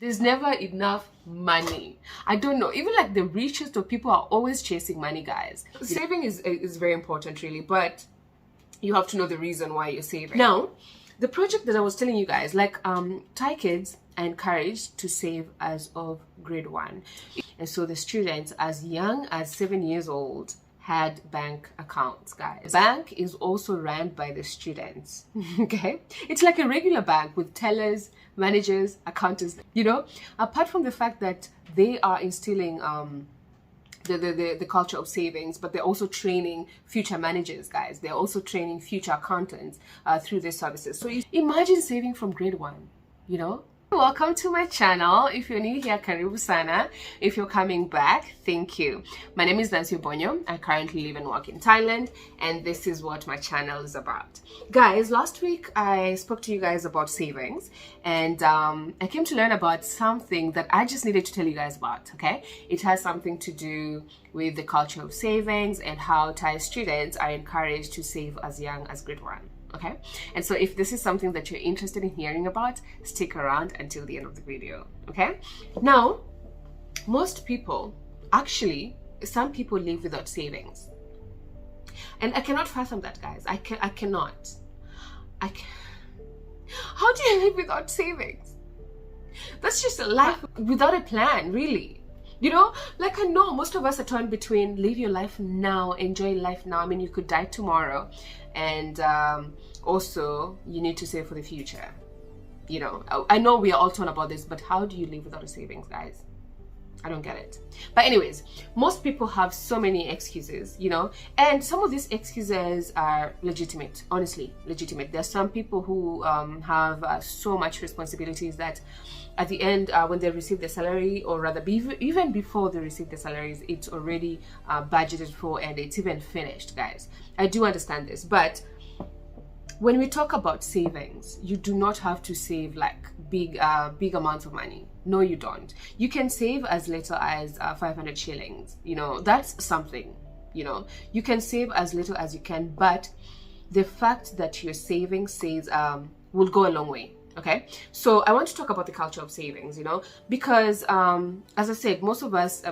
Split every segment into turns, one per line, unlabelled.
There's never enough money. I don't know, even like the richest of people are always chasing money, guys. Saving is very important, really, but you have to know the reason why you're saving. Now, the project that I was telling you guys, like Thai kids are encouraged to save as of grade 1. And so the students as young as 7 years old had bank accounts, guys. Bank is also run by the students. Okay, it's like a regular bank with tellers, managers, accountants, you know. Apart from the fact that they are instilling the culture of savings, but they're also training future managers, guys. They're also training future accountants through their services. So imagine saving from grade 1, you know. Welcome to my channel. If you're new here, karibu sana. If you're coming back, thank you. My name is Nancy Bonyo. I currently live and work in Thailand, and this is what my channel is about. Guys, last week I spoke to you guys about savings, and I came to learn about something that I just needed to tell you guys about, okay? It has something to do with the culture of savings and how Thai students are encouraged to save as young as grade 1. Okay, and so if this is something that you're interested in hearing about, stick around until the end of the video. Okay, now most people, actually some people live without savings, and I cannot fathom that, guys. I cannot. How do you live without savings? That's just a life without a plan, really. You know, like, I know most of us are torn between live your life now, enjoy life now. I mean, you could die tomorrow, and also you need to save for the future. You know, I know we are all torn about this, but how do you live without a savings, guys? I don't get it. But anyways, most people have so many excuses, you know, and some of these excuses are legitimate, honestly, legitimate. There's some people who have so much responsibilities that at the end, when they receive their salary, or rather even before they receive their salaries, it's already budgeted for and it's even finished, guys. I do understand this, but when we talk about savings, you do not have to save like big amounts of money. No, you don't. You can save as little as 500 shillings. You know, that's something. You know, you can save as little as you can, but the fact that you're saving will go a long way. Okay, so I want to talk about the culture of savings, you know, because as I said, most of us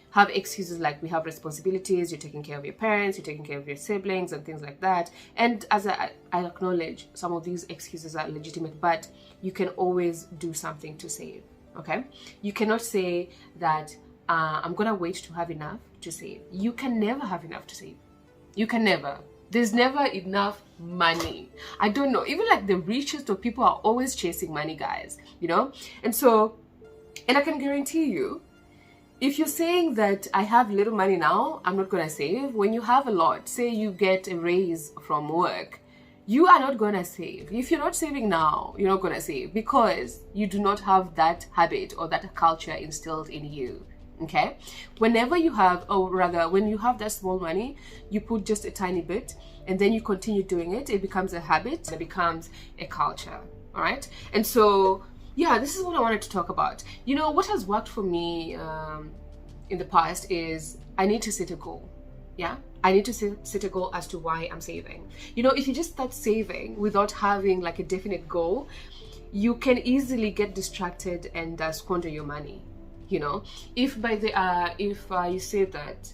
have excuses like we have responsibilities, you're taking care of your parents, you're taking care of your siblings and things like that. And as I acknowledge, some of these excuses are legitimate, but you can always do something to save. Okay, you cannot say that I'm gonna wait to have enough to save. You can never have enough to save. You can never. There's never enough money. I don't know, even like the richest of people are always chasing money, guys, you know. And so, and I can guarantee you, if you're saying that I have little money now, I'm not gonna save, when you have a lot, say you get a raise from work, you are not gonna save. If you're not saving now, you're not gonna save, because you do not have that habit or that culture instilled in you. Okay, whenever you have, or rather when you have that small money, you put just a tiny bit and then you continue doing it. It becomes a habit, it becomes a culture. All right, and so yeah, this is what I wanted to talk about. You know, what has worked for me in the past is I need to set a goal. Yeah, I need to set a goal as to why I'm saving. You know, if you just start saving without having like a definite goal, you can easily get distracted and squander your money. You know, if by the if you say that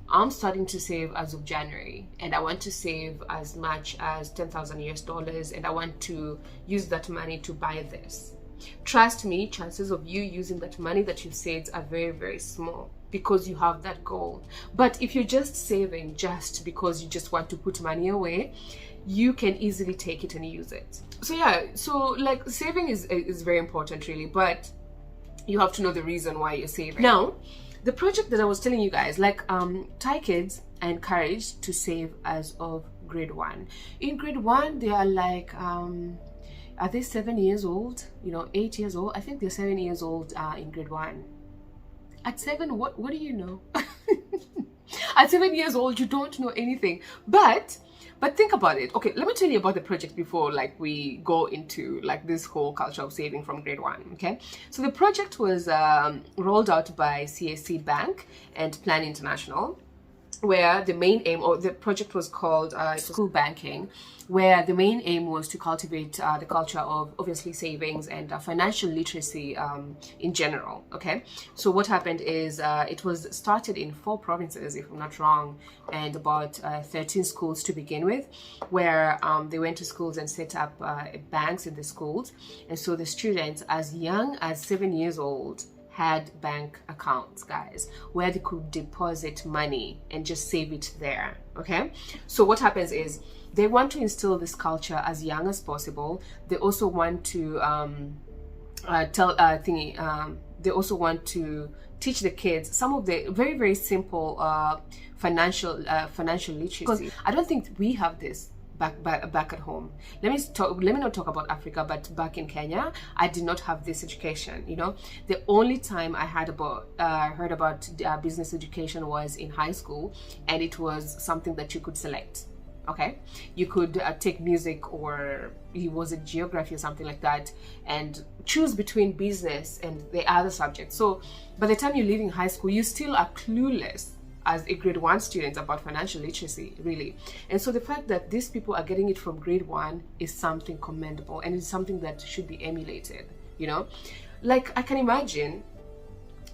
I'm starting to save as of January and I want to save as much as $10,000 and I want to use that money to buy this, trust me, chances of you using that money that you've saved are very, very small, because you have that goal. But if you're just saving just because you just want to put money away, you can easily take it and use it. So yeah, so like saving is very important, really, but you have to know the reason why you're saving. Now, the project that I was telling you guys, like Thai kids are encouraged to save as of grade 1. In grade 1, they are like, are they 7 years old? You know, 8 years old? I think they're 7 years old in grade 1. At 7, what do you know? At 7 years old, you don't know anything. But think about it. Okay, let me tell you about the project before like we go into like this whole culture of saving from grade 1. Okay, so the project was rolled out by Citi Bank and Plan International, where the main aim, or the project was called school banking, where the main aim was to cultivate the culture of obviously savings and financial literacy in general. Okay, so what happened is it was started in 4 provinces, if I'm not wrong, and about 13 schools to begin with, where they went to schools and set up banks in the schools. And so the students as young as 7 years old had bank accounts, guys, where they could deposit money and just save it there. Okay, so what happens is they want to instill this culture as young as possible. They also want to they also want to teach the kids some of the very, very simple financial literacy, because I don't think we have this back at home. Let me not talk about Africa, but back in Kenya, I did not have this education. You know, the only time I heard about business education was in high school, and it was something that you could select. Okay, you could take music, or it was a geography or something like that, and choose between business and the other subjects. So by the time you're leaving high school, you still are clueless as a grade 1 student about financial literacy, really. And so the fact that these people are getting it from grade 1 is something commendable, and it's something that should be emulated. You know, like I can imagine,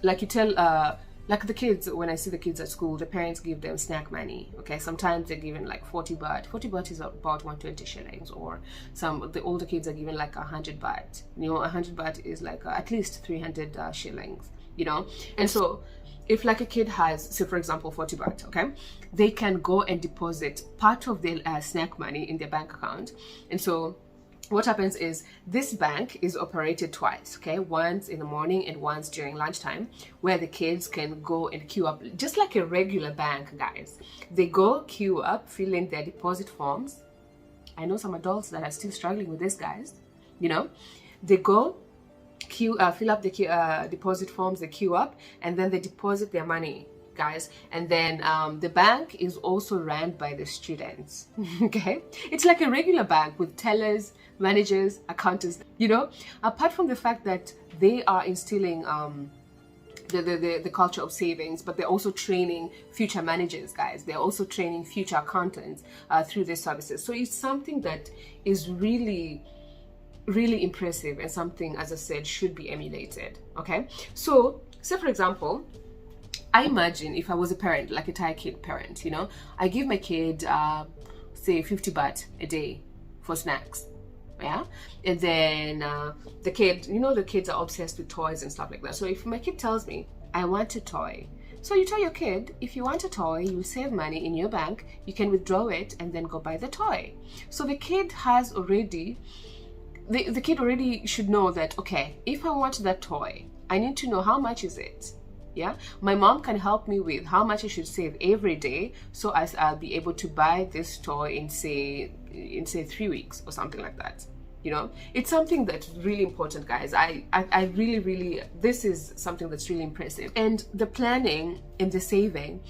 like you tell like the kids, when I see the kids at school, the parents give them snack money. Okay, sometimes they're given like 40 baht. 40 baht is about 120 shillings, or the older kids are given like 100 baht. You know, 100 baht is like at least 300 shillings. You know, and so if like a kid has, say for example, 40 baht, okay, they can go and deposit part of their snack money in their bank account. And so what happens is this bank is operated twice, okay, once in the morning and once during lunchtime, where the kids can go and queue up just like a regular bank, guys. They go queue up, fill in their deposit forms. I know some adults that are still struggling with this, guys. You know, they go fill up the deposit forms, they queue up, and then they deposit their money, guys. And then the bank is also run by the students. Okay, it's like a regular bank with tellers, managers, accountants. You know, apart from the fact that they are instilling the culture of savings, but they're also training future managers, guys. They're also training future accountants through their services. So it's something that is really impressive, and something, as I said, should be emulated. Okay, so say for example, I imagine if I was a parent, like a Thai kid parent, you know, I give my kid say 50 baht a day for snacks. Yeah, and then the kid, you know, the kids are obsessed with toys and stuff like that. So if my kid tells me I want a toy, so you tell your kid, if you want a toy, you save money in your bank, you can withdraw it and then go buy the toy. So the kid has already the kid already should know that, okay, if I want that toy, I need to know how much is it. Yeah, my mom can help me with how much I should save every day, so as I'll be able to buy this toy in say 3 weeks or something like that. You know, it's something that's really important, guys. I really, this is something that's really impressive. And the planning and the saving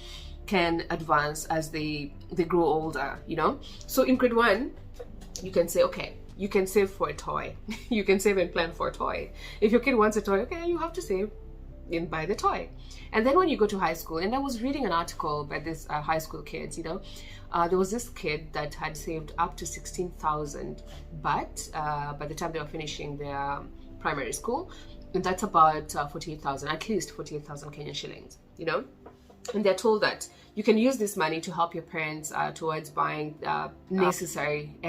can advance as they grow older, you know. So in grade 1, you can say, okay, you can save for a toy. You can save and plan for a toy. If your kid wants a toy, okay, you have to save and buy the toy. And then when you go to high school, and I was reading an article by this high school kids, you know, there was this kid that had saved up to 16,000 baht by the time they were finishing their primary school, and that's about 48,000, at least 48,000 Kenyan shillings, you know. And they're told that you can use this money to help your parents towards buying necessary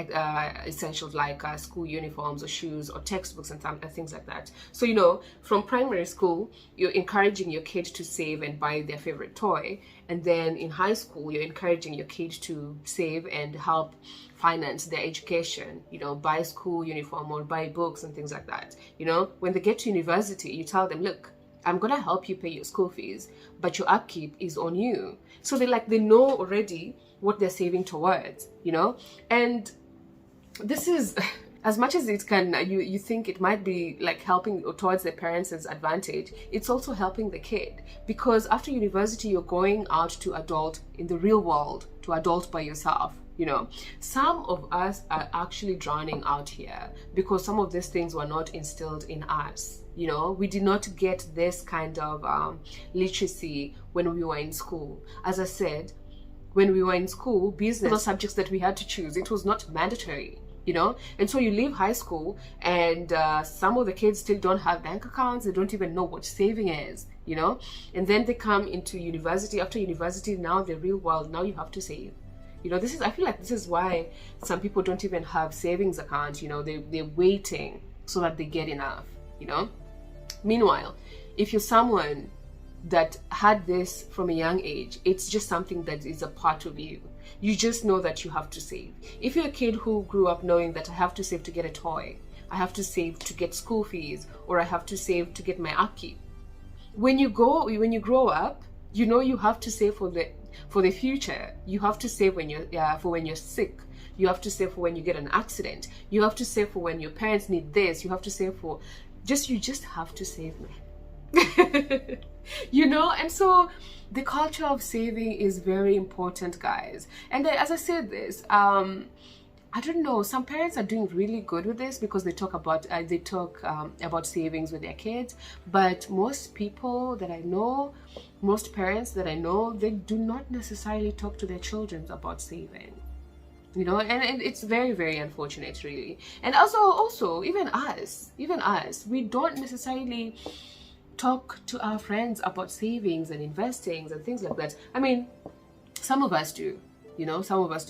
essentials like school uniforms or shoes or textbooks and things like that. So, you know, from primary school, you're encouraging your kid to save and buy their favorite toy. And then in high school, you're encouraging your kid to save and help finance their education, you know, buy school uniform or buy books and things like that. You know, when they get to university, you tell them, look, I'm gonna help you pay your school fees, but your upkeep is on you. So they know already what they're saving towards, you know. And this is, as much as it can, you think it might be like helping towards their parents' advantage, it's also helping the kid, because after university you're going out to adult in the real world, to adult by yourself. You know, some of us are actually drowning out here because some of these things were not instilled in us. You know, we did not get this kind of literacy when we were in school. As I said, when we were in school, business were subjects that we had to choose. It was not mandatory, you know. And so you leave high school and some of the kids still don't have bank accounts. They don't even know what saving is, you know. And then they come into university. After university, now the real world, now you have to save. You know, I feel like this is why some people don't even have savings accounts, you know. They're waiting so that they get enough, you know. Meanwhile, if you're someone that had this from a young age, it's just something that is a part of you. You just know that you have to save. If you're a kid who grew up knowing that I have to save to get a toy, I have to save to get school fees, or I have to save to get my upkeep, when you grow up, you know you have to save for the future. You have to save when you're sick. You have to save for when you get an accident. You have to save for when your parents need this. You have to save for you just have to save, man. You know. And so the culture of saving is very important, guys. And as I said this, I don't know, some parents are doing really good with this because they talk about savings with their kids. But most people that I know, most parents that I know, they do not necessarily talk to their children about saving. You know, and it's very, very unfortunate, really. And also even us, we don't necessarily talk to our friends about savings and investing and things like that. I mean, some of us do, you know,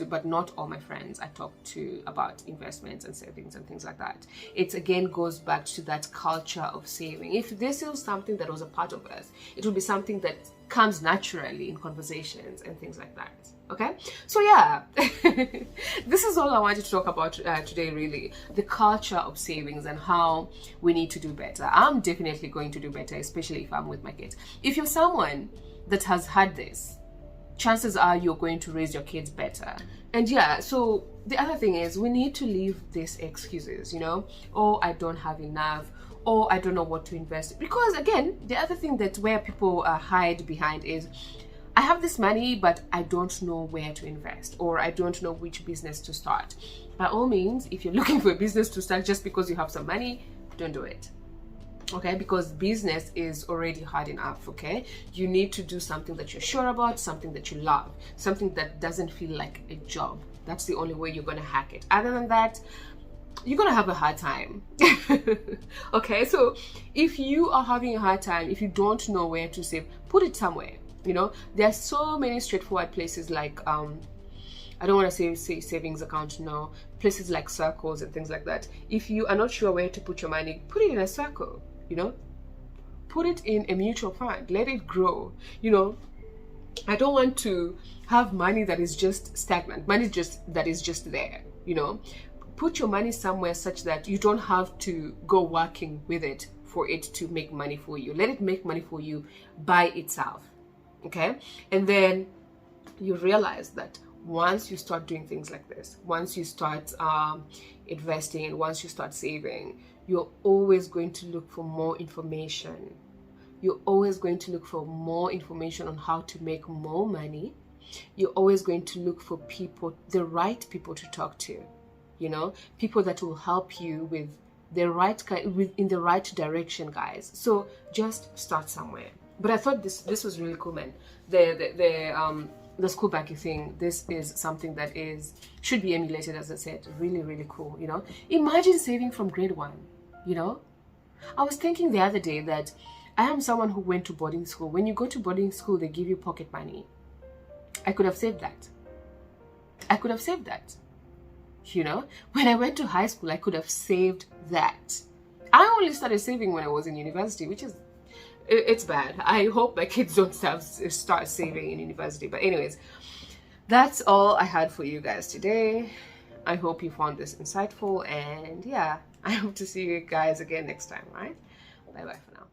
but not all my friends I talk to about investments and savings and things like that. It again goes back to that culture of saving. If this is something that was a part of us, it will be something that comes naturally in conversations and things like that. Okay, so yeah, this is all I wanted to talk about today, really. The culture of savings and how we need to do better. I'm definitely going to do better, especially if I'm with my kids. If you're someone that has had this, chances are you're going to raise your kids better. And yeah, so the other thing is we need to leave these excuses, you know. Oh, I don't have enough. Oh, I don't know what to invest. Because again, the other thing that where people hide behind is, I have this money, but I don't know where to invest, or I don't know which business to start. By all means, if you're looking for a business to start just because you have some money, don't do it. Okay, because business is already hard enough. Okay, you need to do something that you're sure about, something that you love, something that doesn't feel like a job. That's the only way you're gonna hack it. Other than that, you're gonna have a hard time. Okay, so if you are having a hard time, if you don't know where to save, put it somewhere. You know, there are so many straightforward places like I don't want to say savings account, no, places like circles and things like that. If you are not sure where to put your money, put it in a circle, you know, put it in a mutual fund, let it grow. You know, I don't want to have money that is just stagnant, money that is just there. You know, put your money somewhere such that you don't have to go working with it for it to make money for you. Let it make money for you by itself. Okay, and then you realize that once you start doing things like this, once you start investing, and once you start saving, you're always going to look for more information. You're always going to look for more information on how to make more money. You're always going to look for people, the right people to talk to, you know, people that will help you with the right in the right direction, guys. So just start somewhere. But I thought this was really cool, man. The school banking thing, this is something that should be emulated, as I said. Really, really cool, you know. Imagine saving from grade 1, you know. I was thinking the other day that I am someone who went to boarding school. When you go to boarding school, they give you pocket money. I could have saved that. You know, when I went to high school, I could have saved that. I only started saving when I was in university, which is, it's bad. I hope my kids don't start saving in university. But anyways, that's all I had for you guys today. I hope you found this insightful, and yeah, I hope to see you guys again next time, right? Bye bye for now.